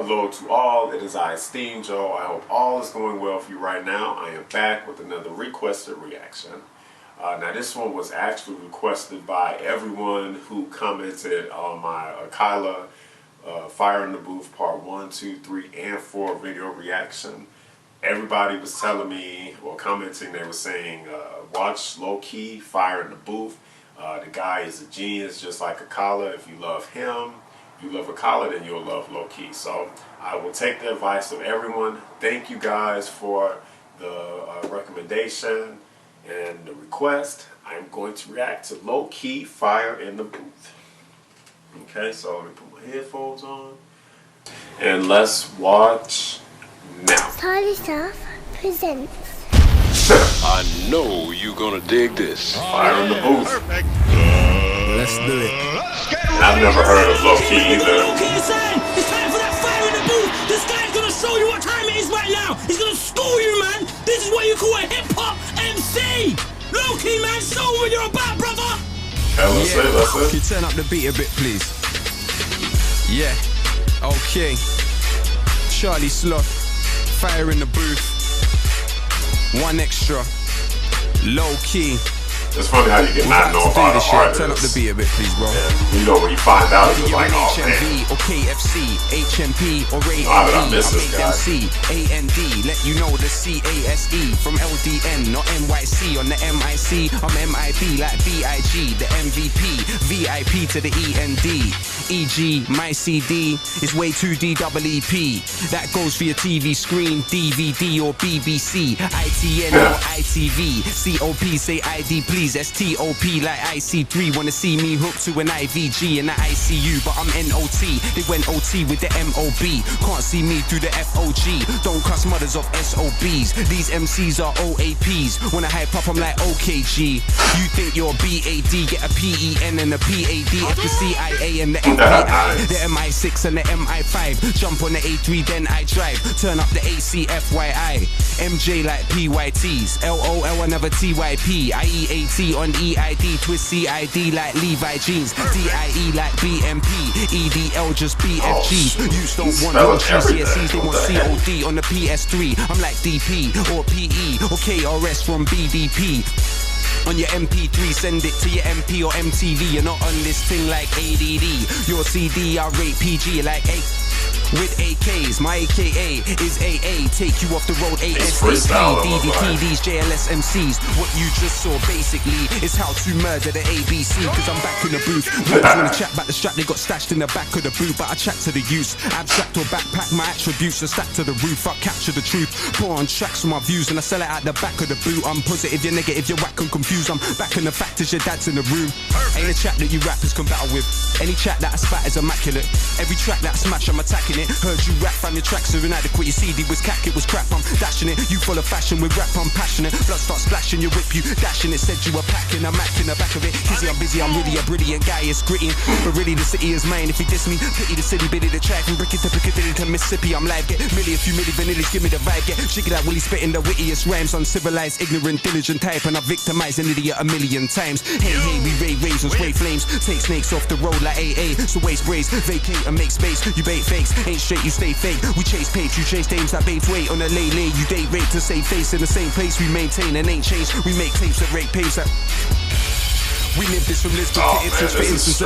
Hello to all, it is I, steamjoe. I hope all is going well for you right now. I am back with another requested reaction. Now this one was actually requested by everyone who commented on my Kyla Fire in the Booth Part 1, 2, 3, and 4 video reaction. Everybody was telling me, or commenting, they were saying, watch Lowkey, Fire in the Booth. The guy is a genius, just like Akala. If you love him, you love Akala, then you'll love Lowkey. So I will take the advice of everyone. Thank you guys for the recommendation and the request. I'm going to react to Lowkey, Fire in the Booth. Okay, so let me put my headphones on. And let's watch now. Charlie Stuff presents. I know you're gonna dig this. Fire in the Booth. Perfect. Let's do it. I've never heard of Lowkey either. It's time for that fire in the booth. This guy's gonna show you what time it is right now. He's gonna school you, man. This is what you call a hip-hop MC. Lowkey, man, show me what you're about, brother. Okay, let's see. Can you turn up the beat a bit, please? Yeah. Okay. Charlie Sloth. Fire in the Booth. One extra. Lowkey. It's funny how you can not know about an artist. Turn up the beat a bit, please, bro. And you know when you find out, it's like, oh man. HMV or KFC, HMP or AND, I miss this guy. MC, AND, let you know the CASE from LDN, not NYC on the MIC. I'm MIB like BIG, the MVP, VIP to the END. EG, my CD is way too DEEP. That goes for your TV screen, DVD or BBC, ITN or ITV, COP say ID please, STOP like IC3. Wanna see me hooked to an IVG in the ICU, but I'm NOT. They went OT with the MOB. Can't see me through the FOG. Don't cuss mothers of SOBs. These MCs are OAPs. When I hype up, I'm like OKG. You think you're BAD, get a PEN and a PAD. If the CIA and the FBI, the MI6 and the MI5. Jump on the A3, then I drive. Turn up the ACFYI. MJ like PYTs. LOL another TYP. IEAT on EID. Twist CID like Levi jeans. DIE like BMP. EDL just BFGs. You don't want no GCSEs, they want COD on the PS3. I'm like DP or PE or KRS from BDP. On your MP3, send it to your MP or MTV. You're not on this thing like ADD. Your CD, I rate PG like 8. With AKs, my AKA is AA. Take you off the road ASAP. DDT, these JLS MCs. What you just saw basically is how to murder the ABC. Cause I'm back in the booth. Rappers wanna chat about the strap they got stashed in the back of the boot. But I chat to the use. Abstract or backpack my attributes. A stack to the roof. I capture the truth. Pour on tracks for my views and I sell it out the back of the boot. I'm positive, you're negative, you're whack and confused. I'm back in the fact is your dad's in the room. Ain't a chat that you rappers can battle with. Any chat that I spat is immaculate. Every track that I smash I'm attacking it. Heard you rap, fam, your tracks are inadequate. Your CD was cack, it was crap, I'm dashing it. You full of fashion with rap, I'm passionate. Blood starts splashing, you whip, you dashing it. Said you were packing, I'm acting the back of it. Kizzy, I'm busy, I'm really a brilliant guy, it's gritty. But really the city is mine, if you diss me, pity the city, biddy the track. From Brickett to Piccadilly to Mississippi, I'm live, get milli, a few milli vanillas, give me the vibe. Get chicken out, Willie spitting the wittiest rhymes. Uncivilized, ignorant, diligent type. And I victimize an idiot a million times. Hey, we raise and spray flames. Take snakes off the road like AA. So waste braids, vacate and make space. You bait fakes, ain't straight, you stay fake. We chase papes, you chase dames that babes wait on a lay. You date rape to save face in the same place. We maintain and ain't changed. We make tapes that rape pace that. We live this from Lisbon to Ipswich, for instance.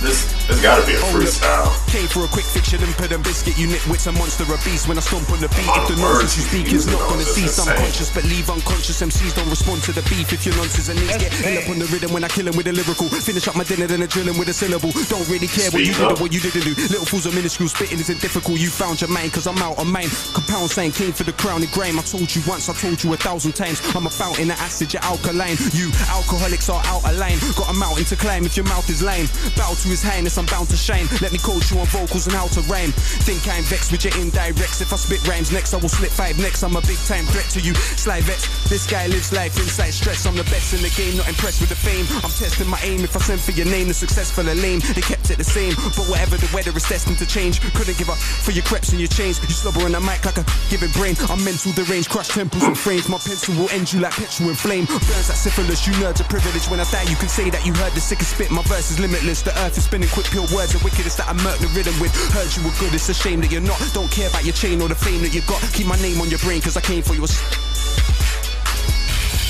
This gotta be a freestyle. Came for a quick fix, you limpid and biscuit. You nitwits a monster, a beast. When I stomp on the beat, if the nonsense you speak is not gonna cease, I'm conscious, but leave unconscious. MCs don't respond to the beef if your nonsense and knees get hell up on the rhythm when I kill him with a lyrical. Finish up my dinner, then I drill him with a syllable. Don't really care what you did or what you didn't do. Little fools are minuscule, spitting isn't difficult. You found your mind, cause I'm out on mine. Compound saying came for the crown and grime. I told you once, I told you 1,000 times. I'm a fountain of acid, you're alkaline. You alcoholics are out of line. Got a mountain to climb if your mouth is lame. Bow to his highness, I'm bound to shine. Let me coach you on vocals and how to rhyme. Think I'm vexed with your indirects. If I spit rhymes next, I will slip 5 necks. I'm a big time threat to you, sly vets. This guy lives life inside stress. I'm the best in the game, not impressed with the fame. I'm testing my aim. If I send for your name, the successful or lame. They kept it the same, but whatever the weather is destined to change. Couldn't give up for your creps and your chains. You slobber on the mic like a giving brain. I'm mental deranged, crush temples and frames. My pencil will end you like petrol and flame. Burns like syphilis, you nerds are privileged. When I die, you can say say that you heard the sickest spit. My verse is limitless. The earth is spinning quick, pure words are wickedest that I murk the rhythm with. Heard you were good, it's a shame that you're not. Don't care about your chain or the fame that you got. Keep my name on your brain, cause I came for you.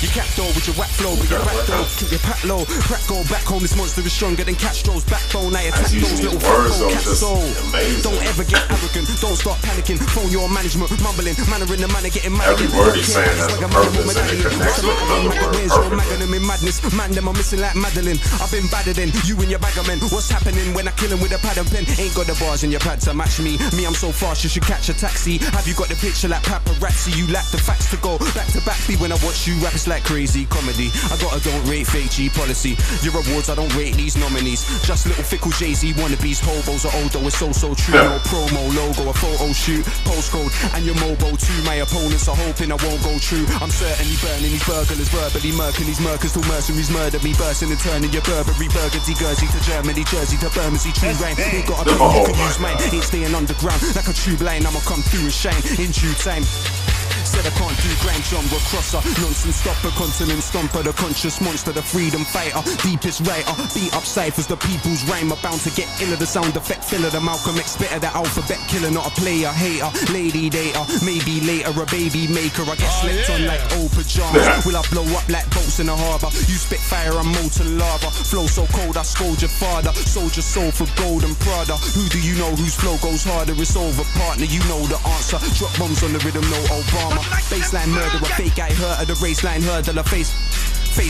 You cap though with your whack flow, but your rap though, keep your pack low. Crack go back home, this monster is stronger than Castro's backbone. I attack those little words fat are just amazing. Don't ever get arrogant, don't start panicking. Phone your management, mumbling, manner in the manner getting mad. Every word he's saying has a purpose and it connects with another word perfectly. In madness, man, them are missing like Madeline. I've been badder than you and your bagger men. What's happening when I kill him with a pad and pen? Ain't got the bars in your pad to match me. Me, I'm so fast, you should catch a taxi. Have you got the picture like paparazzi? You lack the facts to go back to back. Be when I watch you rap, it's like crazy comedy. I got a don't rate fake G policy. Your awards, I don't rate these nominees. Just little fickle Jay-Z wannabes. Hobos are old though, it's so true. No promo, logo, a photo shoot, postcode, and your mobile too. My opponents are hoping I won't go true. I'm certainly burning these burglars, verbally murking these murkers till mercenaries murder me. Bursting and turning your Burberry, Burgundy, Guernsey to Germany, Jersey to Bermondsey. True rain, ain't got a pen, you can use mine. Ain't staying underground like a tube line. I'ma come through and shine in due time. Said I can't do grand genre crosser. Nonsense stopper, continent stomper. The conscious monster, the freedom fighter. Deepest writer, beat up ciphers. The people's rhyme are bound to get iller. The sound effect filler. The Malcolm X spitter. The alphabet killer. Not a player, hater. Lady dater. Maybe later a baby maker. I get slept on like old pajamas. Will I blow up like boats in the harbour? You spit fire, I'm molten lava. Flow so cold, I scold your father. Sold your soul for gold and Prada. Who do you know whose flow goes harder? It's over, partner, you know the answer. Drop bombs on the rhythm, no Obama. Baseline murderer, fake guy hurt the race line hurdler, face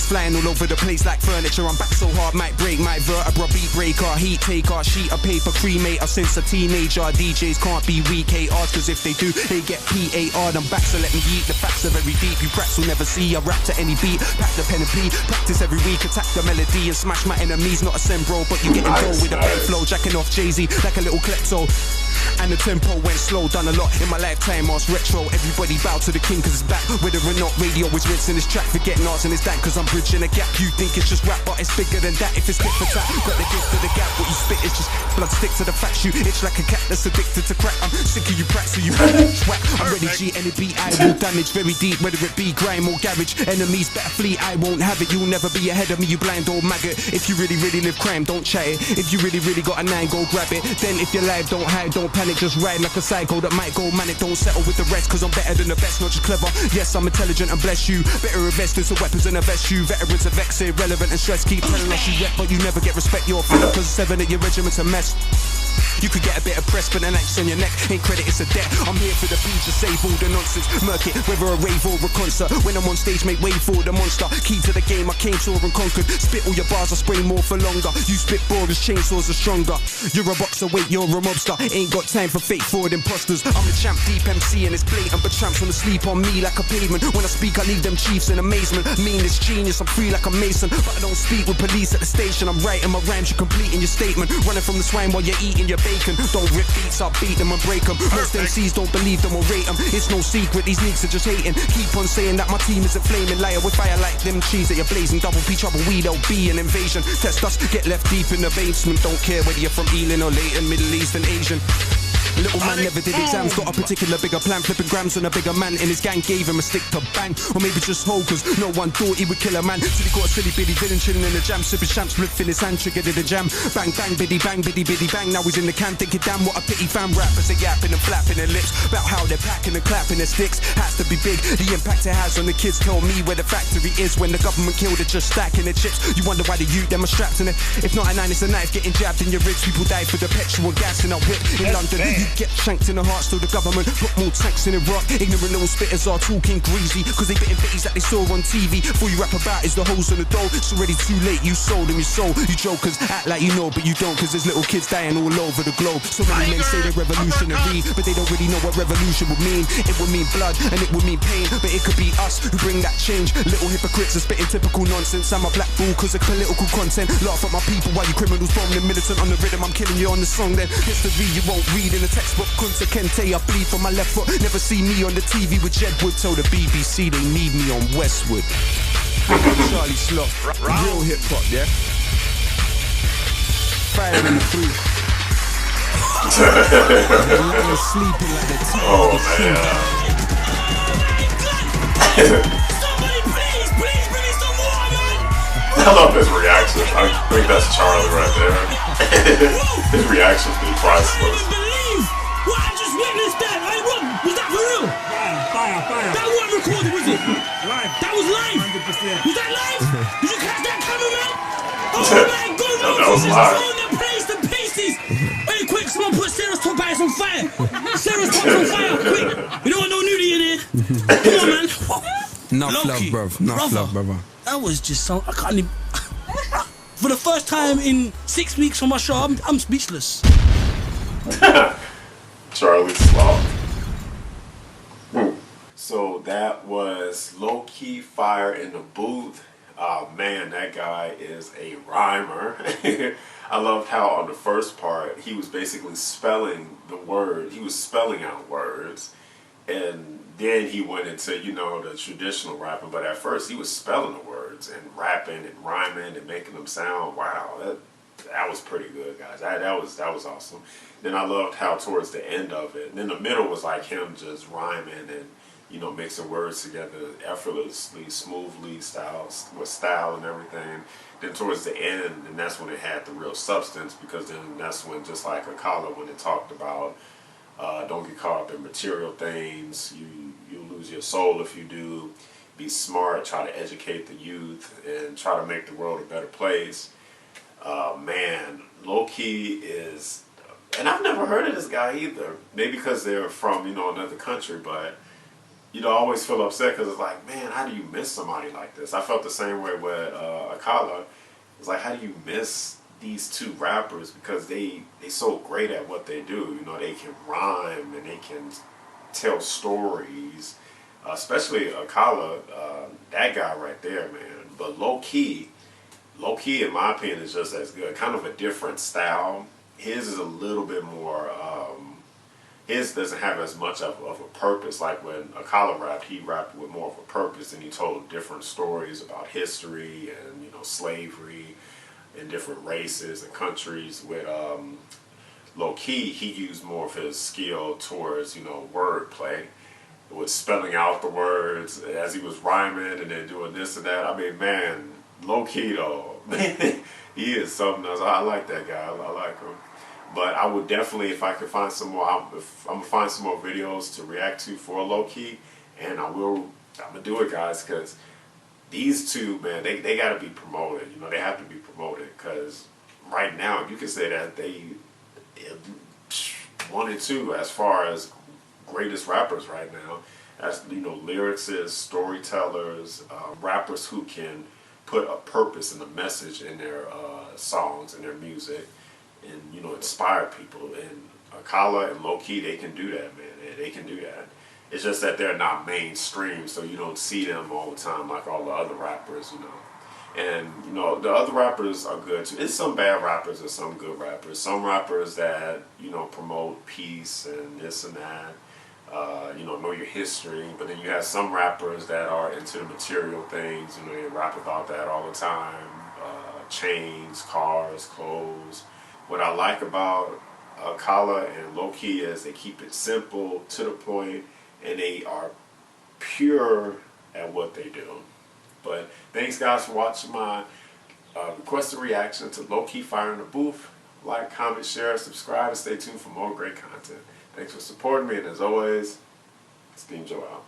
flying all over the place like furniture. I'm back so hard, might break my vertebra. Beat breaker, heat taker, sheet of paper cremator. Since a teenager, DJs can't be weak ARs, cause if they do, they get PAR'd. I'm back, so let me eat the facts are very deep. You brats will never see, I rap to any beat. Pack the pen and P, practice every week. Attack the melody and smash my enemies. Not a sembro, but you get involved with a pen flow. Jacking off Jay-Z like a little klepto. And the tempo went slow, done a lot in my lifetime, I was retro. Everybody bow to the king cause it's back. Whether or not radio is rinsing this track, forgetting arts and it's that cause I'm bridging a gap. You think it's just rap, but it's bigger than that. If it's tit for tat, got the gift of the gap. What you spit is just blood stick to the facts. You itch like a cat that's addicted to crack. I'm sick of you prats, so you whack. I'm ready G, any beat I will damage very deep. Whether it be grime or garage, enemies better flee, I won't have it. You'll never be ahead of me, you blind old maggot. If you really live crime, don't chat it. If you really got a 9, go grab it. Then if you're live, don't hide, don't panic, just ride like a psycho that might go manic. Don't settle with the rest, cause I'm better than the best, not just clever. Yes, I'm intelligent and bless you. Better invest in some weapons and invest you. Veterans are vexed, irrelevant and stressed. Keep telling us you rep, but you never get respect. You're fed up cause 7 of your regiment's a mess. You could get a bit of press, but an axe on your neck ain't credit, it's a debt. I'm here for the beat, just save all the nonsense. Murk it, whether a rave or a concert. When I'm on stage, make way for the monster. Key to the game, I came, saw and conquered. Spit all your bars, I spray more for longer. You spit bores, chainsaws are stronger. You're a boxer, wait, you're a mobster. Ain't got time for fake forward imposters. I'm the champ, deep MC, and it's blatant. But tramps wanna sleep on me like a pavement. When I speak, I leave them chiefs in amazement. Meanest genius, I'm free like a mason. But I don't speak with police at the station. I'm writing my rhymes, you're completing your statement. Running from the swine while you're eating your bacon. Don't rip beats, I'll beat them and break them. Most MCs don't believe them or rate them. It's no secret, these niggas are just hating. Keep on saying that my team isn't flaming. Liar with fire like them cheese that you're blazing. Double P trouble, there'll be an invasion. Test us, get left deep in the basement. Don't care whether you're from Ealing or Leighton, Middle East and Asian. Little man never did exams, got a particular bigger plan. Flipping grams on a bigger man in his gang, gave him a stick to bang. Or maybe just hold, cause no one thought he would kill a man. Till he got a silly bitty villain chilling in the jam. Sipping champs, spliff in his hand, triggered in the jam. Bang, bang, biddy, bang, biddy, biddy, bang. Now he's in the can, thinking damn what a pity fam. Rappers are yapping and flapping their lips about how they're packing and clapping their sticks. Has to be big, the impact it has on the kids. Tell me where the factory is when the government killed it, just stacking their chips. You wonder why the youth, them are strapped in it. If not a 9, it's a knife getting jabbed in your ribs. People die for the petrol and gas in a whip. In London, you get shanked in the heart, still the government put more tanks in Iraq. Ignorant little spitters are talking greasy, cause they bitten bitties that they saw on TV. All you rap about is the holes in the dough. It's already too late, you sold them your soul. You jokers act like you know, but you don't, cause there's little kids dying all over the globe. So many men say they're revolutionary, but they don't really know what revolution would mean. It would mean blood and it would mean pain, but it could be us who bring that change. Little hypocrites are spitting typical nonsense. I'm a black fool cause of political content. Laugh at my people while you criminals bombing militant on the rhythm. I'm killing you on the song then. History you won't read in the textbook. Kunta Kente, I bleed from my left foot. Never see me on the TV with Jedwood. Tell the BBC they need me on Westwood. Charlie Slot, real hip hop, yeah. Fire in the booth. Sleeping like the Oh man. Somebody please bring me some water, man. I love his reaction. I think that's Charlie right there. His reaction's been I priceless. can't believe what I just witnessed there. Hey, Rob, was that for real? Fire. That wasn't recorded, was it? Live. That was live. 100%. Was that live? Did you catch that, cameraman? Oh my God, That Rob, was he's just live. throwing the place to pieces. Hey, quick, someone put Sarah's top ice on fire. Sarah's top's on fire, quick. We don't want no nudity in here. Come on, man. Enough love, Lowkey, bruv. Enough love, brother. That was just so. I can't even. For the first time in 6 weeks on my show, I'm speechless. Charlie Sloth. So that was Lowkey Fire in the Booth. Man, that guy is a rhymer. I loved how on the first part he was basically spelling the word. He was spelling out words, and then he went into, you know, the traditional rapping. But at first he was spelling the words and rapping and rhyming and making them sound. Wow, that was pretty good, guys. That was awesome. Then I loved how towards the end of it, and then the middle was like him just rhyming and, you know, mixing words together effortlessly, smoothly, with style and everything. Then towards the end, and that's when it had the real substance, because then that's when, just like Akala, when it talked about don't get caught up in material things, you lose your soul if you do, be smart, try to educate the youth, and try to make the world a better place. Man, Lowkey is, and I've never heard of this guy either. Maybe because they're from, you know, another country, but you know, I always feel upset because it's like, man, how do you miss somebody like this? I felt the same way with Akala. It's like, how do you miss these two rappers, because they so great at what they do. You know, they can rhyme and they can tell stories. Especially Akala, that guy right there, man. But Lowkey, in my opinion, is just as good. Kind of a different style. His is a little bit more. His doesn't have as much of a purpose. Like when Akala rapped, he rapped with more of a purpose, and he told different stories about history and, you know, slavery in different races and countries. With Lowkey, he used more of his skill towards, you know, wordplay, with spelling out the words as he was rhyming and then doing this and that. I mean, man, Lowkey though, he is something else. I like that guy. I like him. But I would definitely, if I could find some more, I'm gonna find some more videos to react to for Lowkey, and I'm gonna do it, guys, because these two, man, they got to be promoted. You know, they have to be promoted, because right now you can say that they 1 and 2 as far as greatest rappers right now. As, you know, lyricists, storytellers, rappers who can put a purpose and a message in their songs and their music, and, you know, inspire people. And Akala and Lowkey, they can do that, man. They can do that. It's just that they're not mainstream, so you don't see them all the time like all the other rappers, you know. And, you know, the other rappers are good too. There's some bad rappers and some good rappers. Some rappers that, you know, promote peace and this and that, you know your history. But then you have some rappers that are into the material things, you know, they rap about that all the time. Chains, cars, clothes. What I like about Akala and Lowkey is they keep it simple, to the point, and they are pure at what they do. But thanks, guys, for watching my requested reaction to Lowkey Fire in the Booth. Like, comment, share, subscribe, and stay tuned for more great content. Thanks for supporting me, and as always, Steam Joe out.